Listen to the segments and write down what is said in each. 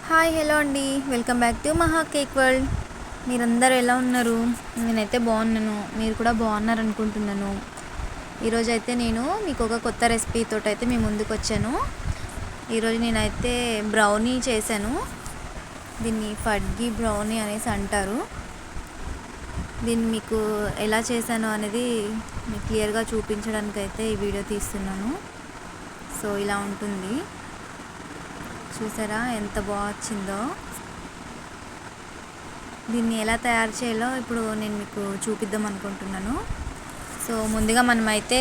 Hi hello అండి, welcome back to మహా cake world. మీరందరూ ఎలా ఉన్నారు? నేనైతే బాగున్నాను, మీరు కూడా బాగున్నారనుకుంటున్నాను. ఈరోజు అయితే నేను మీకు ఒక కొత్త రెసిపీతో అయితే మీ ముందుకు వచ్చాను. ఈరోజు నేనైతే బ్రౌనీ చేశాను. దీన్ని ఫడ్గీ బ్రౌనీ అనేసి అంటారు. దీన్ని మీకు ఎలా చేశాను అనేది మీకు క్లియర్గా చూపించడానికి అయితే ఈ వీడియో తీస్తున్నాను. సో ఇలా ఉంటుంది, చూసారా ఎంత బాగా వచ్చిందో. దీన్ని ఎలా తయారు చేయాలో ఇప్పుడు నేను మీకు చూపిద్దాం అనుకుంటున్నాను. సో ముందుగా మనమైతే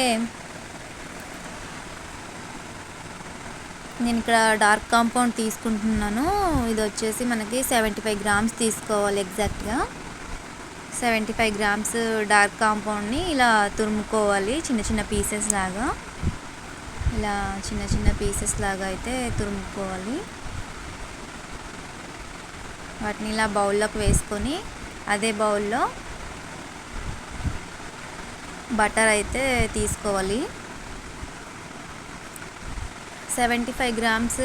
నేను ఇక్కడ డార్క్ కాంపౌండ్ తీసుకుంటున్నాను. ఇది వచ్చేసి మనకి 75 గ్రామ్స్ తీసుకోవాలి. ఎగ్జాక్ట్గా 75 గ్రామ్స్ డార్క్ కాంపౌండ్ని ఇలా తురుముకోవాలి, చిన్న చిన్న పీసెస్ లాగా. ఇలా చిన్న చిన్న పీసెస్ లాగా అయితే తురుముకోవాలి. వాటిని ఇలా బౌల్లోకి వేసుకొని అదే బౌల్లో బటర్ అయితే తీసుకోవాలి. 75 గ్రామ్స్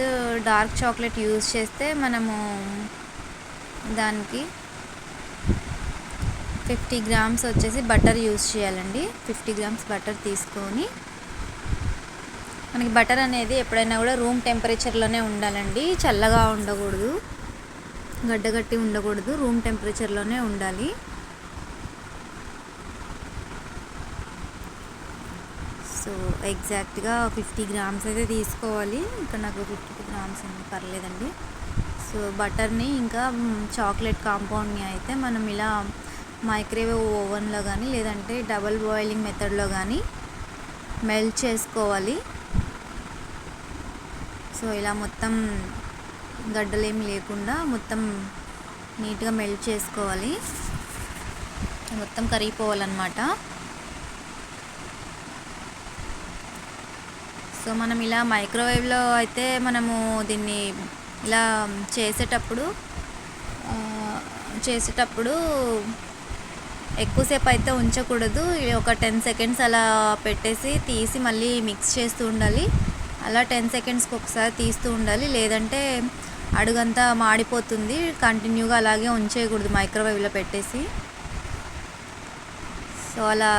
డార్క్ చాక్లెట్ యూజ్ చేస్తే మనము దానికి 50 గ్రామ్స్ వచ్చేసి బటర్ యూజ్ చేయాలండి. 50 గ్రామ్స్ బటర్ తీసుకొని, మనకి బటర్ అనేది ఎప్పుడైనా కూడా రూమ్ టెంపరేచర్లోనే ఉండాలండి, చల్లగా ఉండకూడదు, గడ్డగట్టి ఉండకూడదు, రూమ్ టెంపరేచర్లోనే ఉండాలి. సో ఎగ్జాక్ట్గా 50 గ్రామ్స్ అయితే తీసుకోవాలి. ఇక్కడ నాకు 50 గ్రామ్స్ పర్లేదండి. సో బటర్ని ఇంకా చాక్లెట్ కాంపౌండ్ని అయితే మనం ఇలా మైక్రోవేవ్ ఓవెన్లో కానీ లేదంటే డబల్ బాయిలింగ్ మెథడ్లో కానీ మెల్ట్ చేసుకోవాలి. సో ఇలా మొత్తం గడ్డలేమి లేకుండా మొత్తం నీట్గా మెల్ట్ చేసుకోవాలి, మొత్తం కరిగిపోవాలన్నమాట. సో మనం ఇలా మైక్రోవేవ్లో అయితే మనము దీన్ని ఇలా చేసేటప్పుడు ఎక్కువసేపు అయితే ఉంచకూడదు. ఒక 10 సెకండ్స్ అలా పెట్టేసి తీసి మళ్ళీ మిక్స్ చేస్తూ ఉండాలి. అలా 10 సెకండ్స్కి ఒకసారి తీస్తూ ఉండాలి, లేదంటే అడుగంతా మాడిపోతుంది. కంటిన్యూగా అలాగే ఉంచేయకూడదు మైక్రోవేవ్లో పెట్టేసి. సో అలా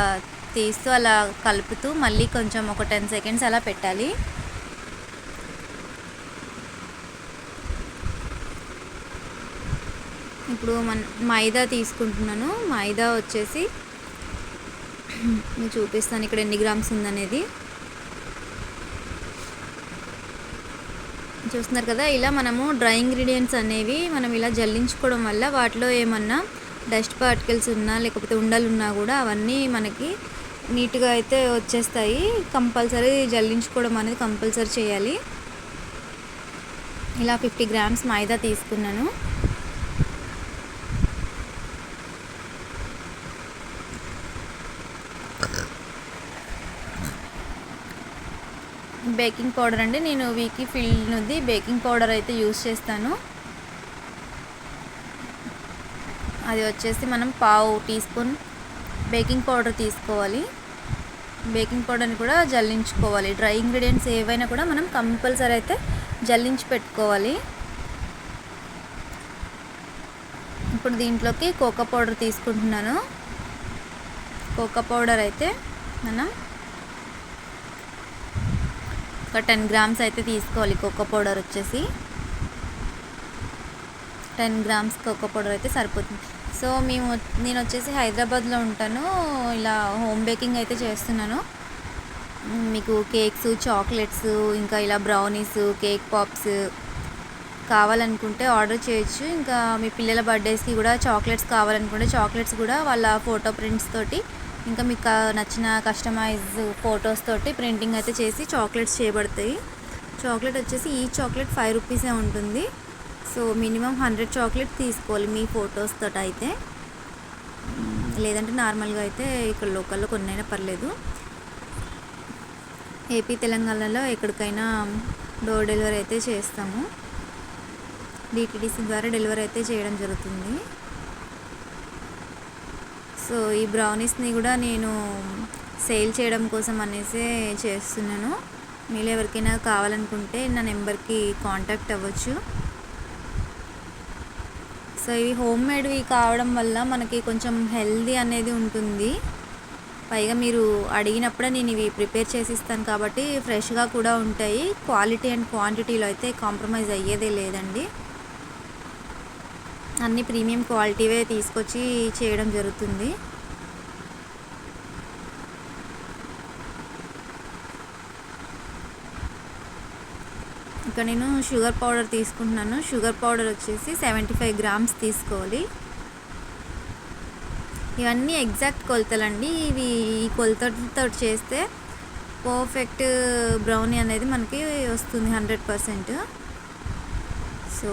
తీస్తూ అలా కలుపుతూ మళ్ళీ కొంచెం ఒక 10 సెకండ్స్ అలా పెట్టాలి. ఇప్పుడు మైదా తీసుకుంటున్నాను. మైదా వచ్చేసి నేను చూపిస్తాను ఇక్కడ ఎన్ని గ్రామ్స్ ఉందనేది. చూస్తున్నారు కదా, ఇలా మనము డ్రై ఇంగ్రీడియంట్స్ అనేవి మనం ఇలా జల్లించుకోవడం వల్ల వాటిలో ఏమన్నా డస్ట్ పార్టికల్స్ ఉన్నా లేకపోతే ఉండలు ఉన్నా కూడా అవన్నీ మనకి నీట్గా అయితే వచ్చేస్తాయి. కంపల్సరీ జల్లించుకోవడం అనేది కంపల్సరీ చేయాలి. ఇలా 50 గ్రామ్స్ మైదా తీసుకున్నాను. బేకింగ్ పౌడర్ అండి, నేను వీకీ ఫీల్డ్ నుండి బేకింగ్ పౌడర్ అయితే యూజ్ చేస్తాను. అది వచ్చేసి మనం 1/2 టీ స్పూన్ బేకింగ్ పౌడర్ తీసుకోవాలి. బేకింగ్ పౌడర్ని కూడా జల్లించుకోవాలి. డ్రై ఇంగ్రీడియంట్స్ ఏవైనా కూడా మనం కంపల్సరీ అయితే జల్లించి పెట్టుకోవాలి. ఇప్పుడు దీంట్లోకి కోకో పౌడర్ తీసుకుంటున్నాను. కోకో పౌడర్ అయితే మనం ఒక 10 గ్రామ్స్ అయితే తీసుకోవాలి. కోకో పౌడర్ వచ్చేసి 10 గ్రామ్స్ కోకో పౌడర్ అయితే సరిపోతుంది. సో నేను వచ్చేసి హైదరాబాద్లో ఉంటాను. ఇలా హోమ్ బేకింగ్ అయితే చేస్తున్నాను. మీకు కేక్స్, చాక్లెట్స్, ఇంకా ఇలా బ్రౌనీస్, కేక్ పాప్స్ కావాలనుకుంటే ఆర్డర్ చేయొచ్చు. ఇంకా మీ పిల్లల బర్త్డేస్కి కూడా చాక్లెట్స్ కావాలనుకుంటే చాక్లెట్స్ కూడా వాళ్ళ ఫోటో ప్రింట్స్ తోటి, ఇంకా మీకు నచ్చిన కస్టమైజ్ ఫొటోస్ తోటి ప్రింటింగ్ అయితే చేసి చాక్లెట్స్ చేయబడతాయి. చాక్లెట్ వచ్చేసి ఈ చాక్లెట్ 5 రూపీసే ఉంటుంది. సో మినిమం 100 చాక్లెట్ తీసుకోవాలి మీ ఫొటోస్ తోటి అయితే, లేదంటే నార్మల్గా అయితే ఇక్కడ లోకల్లో కొన్నైనా పర్లేదు. ఏపీ తెలంగాణలో ఎక్కడికైనా డోర్ డెలివరీ అయితే చేస్తాము. డిటిడిసి ద్వారా డెలివరీ అయితే చేయడం జరుగుతుంది. సో ఈ బ్రౌనీస్ని కూడా నేను సేల్ చేయడం కోసం అనేసి చేస్తున్నాను. మీలో ఎవరికైనా కావాలనుకుంటే నా నెంబర్కి కాంటాక్ట్ అవ్వచ్చు. సో ఇవి హోమ్ మేడ్వి కావడం వల్ల మనకి కొంచెం హెల్దీ అనేది ఉంటుంది. పైగా మీరు అడిగినప్పుడే నేను ఇవి ప్రిపేర్ చేసి ఇస్తాను కాబట్టి ఫ్రెష్గా కూడా ఉంటాయి. క్వాలిటీ అండ్ క్వాంటిటీలో అయితే కాంప్రమైజ్ అయ్యేదే లేదండి. అన్ని ప్రీమియం క్వాలిటీవే తీసుకొచ్చి చేయడం జరుగుతుంది. ఇక్కడ నేను షుగర్ పౌడర్ తీసుకుంటున్నాను. షుగర్ పౌడర్ వచ్చేసి 75 గ్రామ్స్ తీసుకోవాలి. ఇవన్నీ ఎగ్జాక్ట్ కొలతలండి. ఇవి ఈ కొలతలతో చేస్తే పర్ఫెక్ట్ బ్రౌనీ అనేది మనకి వస్తుంది 100%. సో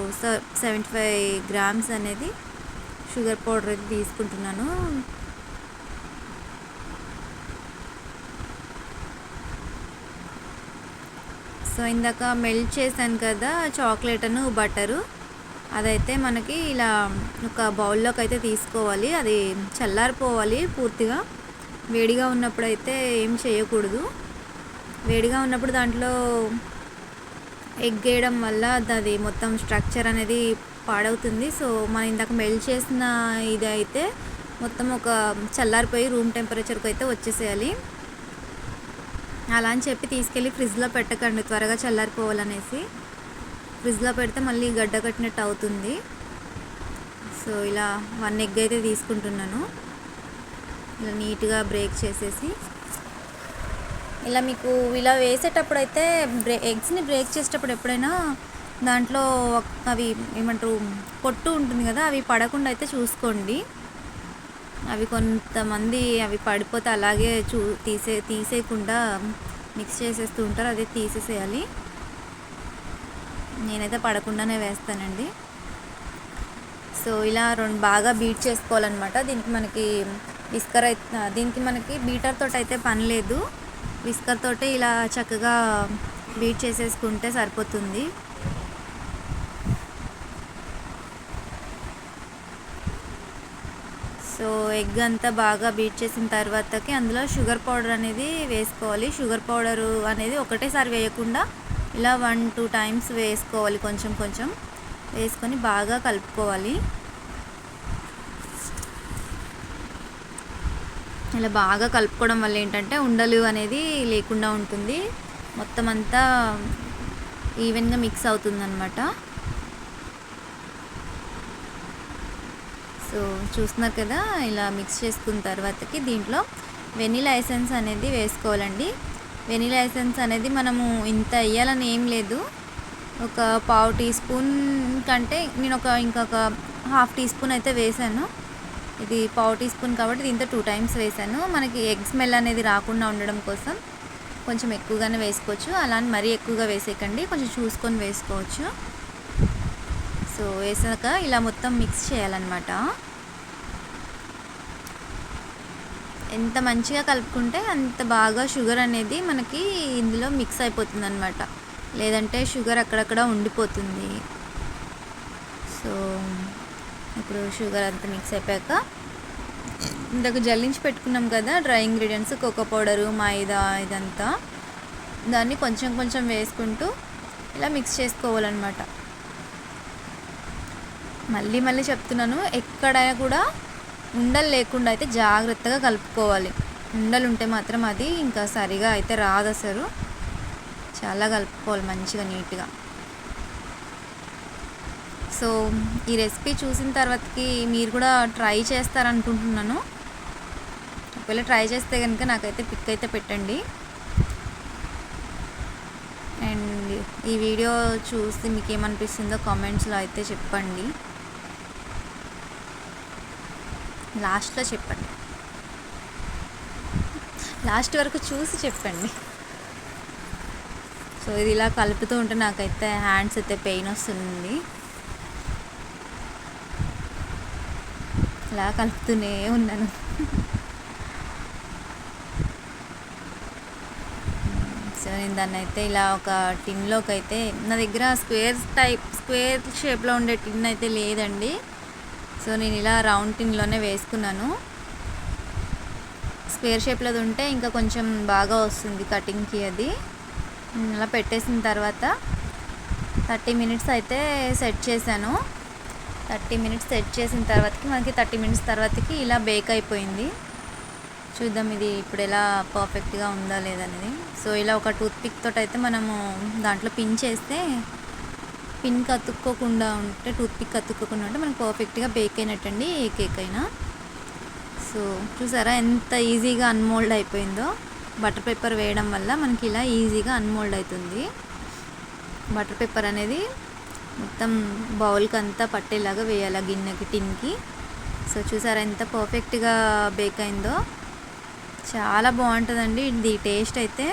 75 గ్రామ్స్ అనేది షుగర్ పౌడర్ అయితే తీసుకుంటున్నాను. సో ఇందాక మెల్ట్ చేశాను కదా చాక్లెట్ అను బటరు, అదైతే మనకి ఇలా ఒక బౌల్లోకి అయితే తీసుకోవాలి. అది చల్లారిపోవాలి పూర్తిగా. వేడిగా ఉన్నప్పుడు అయితే ఏం చేయకూడదు. వేడిగా ఉన్నప్పుడు దాంట్లో ఎగ్ వేయడం వల్ల అది మొత్తం స్ట్రక్చర్ అనేది పాడవుతుంది. సో మనం ఇందాక మెల్ట్ చేసిన ఇది అయితే మొత్తం ఒక చల్లారిపోయి రూమ్ టెంపరేచర్కి అయితే వచ్చేసేయాలి. అలా అని చెప్పి తీసుకెళ్ళి ఫ్రిడ్జ్లో పెట్టకండి, త్వరగా చల్లారిపోవాలనేసి. ఫ్రిడ్జ్లో పెడితే మళ్ళీ గడ్డ కట్టినట్టు అవుతుంది. సో ఇలా 1 ఎగ్ అయితే తీసుకుంటున్నాను. ఇలా నీట్గా బ్రేక్ చేసేసి ఇలా మీకు ఇలా వేసేటప్పుడు అయితే ఎగ్స్ని బ్రేక్ చేసేటప్పుడు ఎప్పుడైనా దాంట్లో అవి ఏమంటారు పొట్టు ఉంటుంది కదా, అవి పడకుండా అయితే చూసుకోండి. అవి కొంతమంది అవి పడిపోతే అలాగే తీసేయకుండా మిక్స్ చేసేస్తూ ఉంటారు. అదే తీసేసేయాలి. నేనైతే పడకుండానే వేస్తానండి. సో ఇలా బాగా బీట్ చేసుకోవాలన్నమాట. దీనికి మనకి బీటర్ తోటి అయితే పని లేదు. విస్కర్ తోటి ఇలా చక్కగా బీట్ చేసేసుకుంటే సరిపోతుంది. సో ఎగ్ అంతా బాగా బీట్ చేసిన తర్వాతకి అందులో షుగర్ పౌడర్ అనేది వేసుకోవాలి. షుగర్ పౌడరు అనేది ఒకటేసారి వేయకుండా ఇలా 1-2 టైమ్స్ వేసుకోవాలి. కొంచెం కొంచెం వేసుకొని బాగా కలుపుకోవాలి. ఇలా బాగా కలుపుకోవడం వల్ల ఏంటంటే ఉండలు అనేది లేకుండా ఉంటుంది. మొత్తం అంతా ఈవెన్గా మిక్స్ అవుతుందన్నమాట. సో చూస్తున్నారు కదా, ఇలా మిక్స్ చేసుకున్న తర్వాతకి దీంట్లో వెనిలా ఎసెన్స్ అనేది వేసుకోవాలండి. వెనిలా ఎసెన్స్ అనేది మనము ఇంత వేయాలని ఏం లేదు. ఒక 1/2 టీ స్పూన్ కంటే నేను ఇంకొక 1/2 టీ స్పూన్ అయితే వేసాను. ఇది 1/2 టీ స్పూన్ కాబట్టి దీంతో 2 టైమ్స్ వేసాను. మనకి ఎగ్ స్మెల్ అనేది రాకుండా ఉండడం కోసం కొంచెం ఎక్కువగానే వేసుకోవచ్చు. అలా అని మరీ ఎక్కువగా వేసేయకండి, కొంచెం చూసుకొని వేసుకోవచ్చు. సో వేసాక ఇలా మొత్తం మిక్స్ చేయాలన్నమాట. ఎంత మంచిగా కలుపుకుంటే అంత బాగా షుగర్ అనేది మనకి ఇందులో మిక్స్ అయిపోతుంది అన్నమాట. లేదంటే షుగర్ అక్కడక్కడ ఉండిపోతుంది. సో ఇప్పుడు షుగర్ అంతా మిక్స్ అయిపోయాక ఇందాక జల్లించి పెట్టుకున్నాం కదా డ్రై ఇంగ్రీడియంట్స్, కోకో పౌడరు, మైదా, ఇదంతా దాన్ని కొంచెం కొంచెం వేసుకుంటూ ఇలా మిక్స్ చేసుకోవాలన్నమాట. మళ్ళీ మళ్ళీ చెప్తున్నాను, ఎక్కడైనా కూడా ఉండలు లేకుండా అయితే జాగ్రత్తగా కలుపుకోవాలి. ఉండలు ఉంటే మాత్రం అది ఇంకా సరిగా అయితే రాదు అసలు. చాలా కలుపుకోవాలి మంచిగా నీట్గా. సో ఈ రెసిపీ చూసిన తర్వాతకి మీరు కూడా ట్రై చేస్తారనుకుంటున్నాను. ఒకవేళ ట్రై చేస్తే కనుక నాకైతే పిక్ అయితే పెట్టండి. అండ్ ఈ వీడియో చూసి మీకు ఏమనిపిస్తుందో కామెంట్స్లో అయితే చెప్పండి. లాస్ట్లో చెప్పండి, లాస్ట్ వరకు చూసి చెప్పండి. సో ఇది ఇలా కలుపుతూ ఉంటే నాకైతే హ్యాండ్స్ అయితే పెయిన్ వస్తుంది. ఇలా కలుపుతూనే ఉన్నాను. సో నేను దాన్ని అయితే ఇలా ఒక టిన్లోకి అయితే, నా దగ్గర స్క్వేర్ షేప్లో ఉండే టిన్ అయితే లేదండి. సో నేను ఇలా రౌండ్ టిన్లోనే వేసుకున్నాను. స్క్వేర్ షేప్లో ఉంటే ఇంకా కొంచెం బాగా వస్తుంది కటింగ్కి. అది అలా పెట్టేసిన తర్వాత 30 మినిట్స్ అయితే సెట్ చేశాను. 30 మినిట్స్ సెట్ చేసిన తర్వాతకి మనకి 30 మినిట్స్ తర్వాతకి ఇలా బేక్ అయిపోయింది. చూద్దాం ఇది ఇప్పుడు ఎలా పర్ఫెక్ట్గా ఉందా లేదనేది. సో ఇలా ఒక టూత్ పిక్ తోటి అయితే మనము దాంట్లో పిన్ చేస్తే పిన్ కతుక్కోకుండా ఉంటే, టూత్ పిక్ కతుక్కోకుండా ఉంటే మనకు పర్ఫెక్ట్గా బేక్ అయినట్టండి ఏ కేక్ అయినా. సో చూసారా ఎంత ఈజీగా అన్మోల్డ్ అయిపోయిందో. బటర్ పేపర్ వేయడం వల్ల మనకి ఇలా ఈజీగా అన్మోల్డ్ అవుతుంది. బటర్ పేపర్ అనేది మొత్తం బౌల్కి అంతా పట్టేలాగా వేయాలి, గిన్నెకి, టిన్కి. సో చూసారా ఎంత పర్ఫెక్ట్గా బేక్ అయిందో. చాలా బాగుంటుందండి ఇది. టేస్ట్ అయితే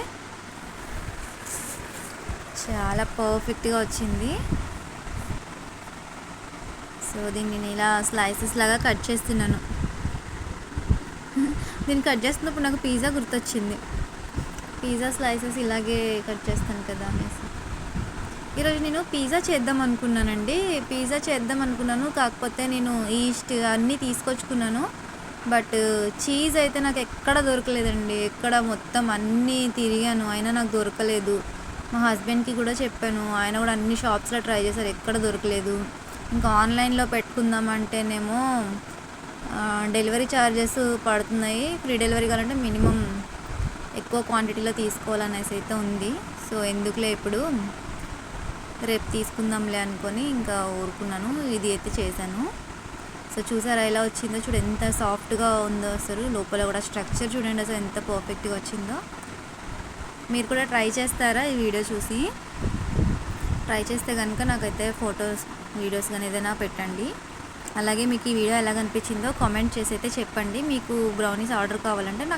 చాలా పర్ఫెక్ట్గా వచ్చింది. సో దీన్ని నేను ఇలా స్లైసెస్ లాగా కట్ చేస్తున్నాను. దీన్ని కట్ చేస్తున్నప్పుడు నాకు పిజ్జా గుర్తొచ్చింది. పిజ్జా స్లైసెస్ ఇలాగే కట్ చేస్తాను కదా అనేసి ఈరోజు నేను పిజ్జా చేద్దాం అనుకున్నాను. కాకపోతే నేను ఈస్ట్ అన్నీ తీసుకొచ్చుకున్నాను. బట్ చీజ్ అయితే నాకు ఎక్కడ దొరకలేదండి. ఎక్కడ మొత్తం అన్నీ తిరిగాను, అయినా నాకు దొరకలేదు. మా హస్బెండ్కి కూడా చెప్పాను, ఆయన కూడా అన్ని షాప్స్లో ట్రై చేశారు, ఎక్కడ దొరకలేదు. ఇంకా ఆన్లైన్లో పెట్టుకుందామంటేనేమో డెలివరీ ఛార్జెస్ పడుతున్నాయి. ఫ్రీ డెలివరీ కావాలంటే మినిమం ఎక్కువ క్వాంటిటీలో తీసుకోవాలనేసి అయితే ఉంది. సో ఎందుకులే ఇప్పుడు, రేపు తీసుకుందాంలే అనుకొని ఇంకా ఊరుకున్నాను. ఇది అయితే చేశాను. సో చూసారా ఎలా వచ్చిందో, చూడు ఎంత సాఫ్ట్గా ఉందో. అసలు లోపల కూడా స్ట్రక్చర్ చూడండి అసలు ఎంత పర్ఫెక్ట్గా వచ్చిందో. మీరు కూడా ట్రై చేస్తారా ఈ వీడియో చూసి? ట్రై చేస్తే కనుక నాకైతే ఫొటోస్, వీడియోస్ కానీ ఏదైనా పెట్టండి. అలాగే మీకు ఈ వీడియో ఎలా అనిపించిందో కామెంట్ చేసి అయితే చెప్పండి. మీకు బ్రౌనీస్ ఆర్డర్ కావాలంటే నాకు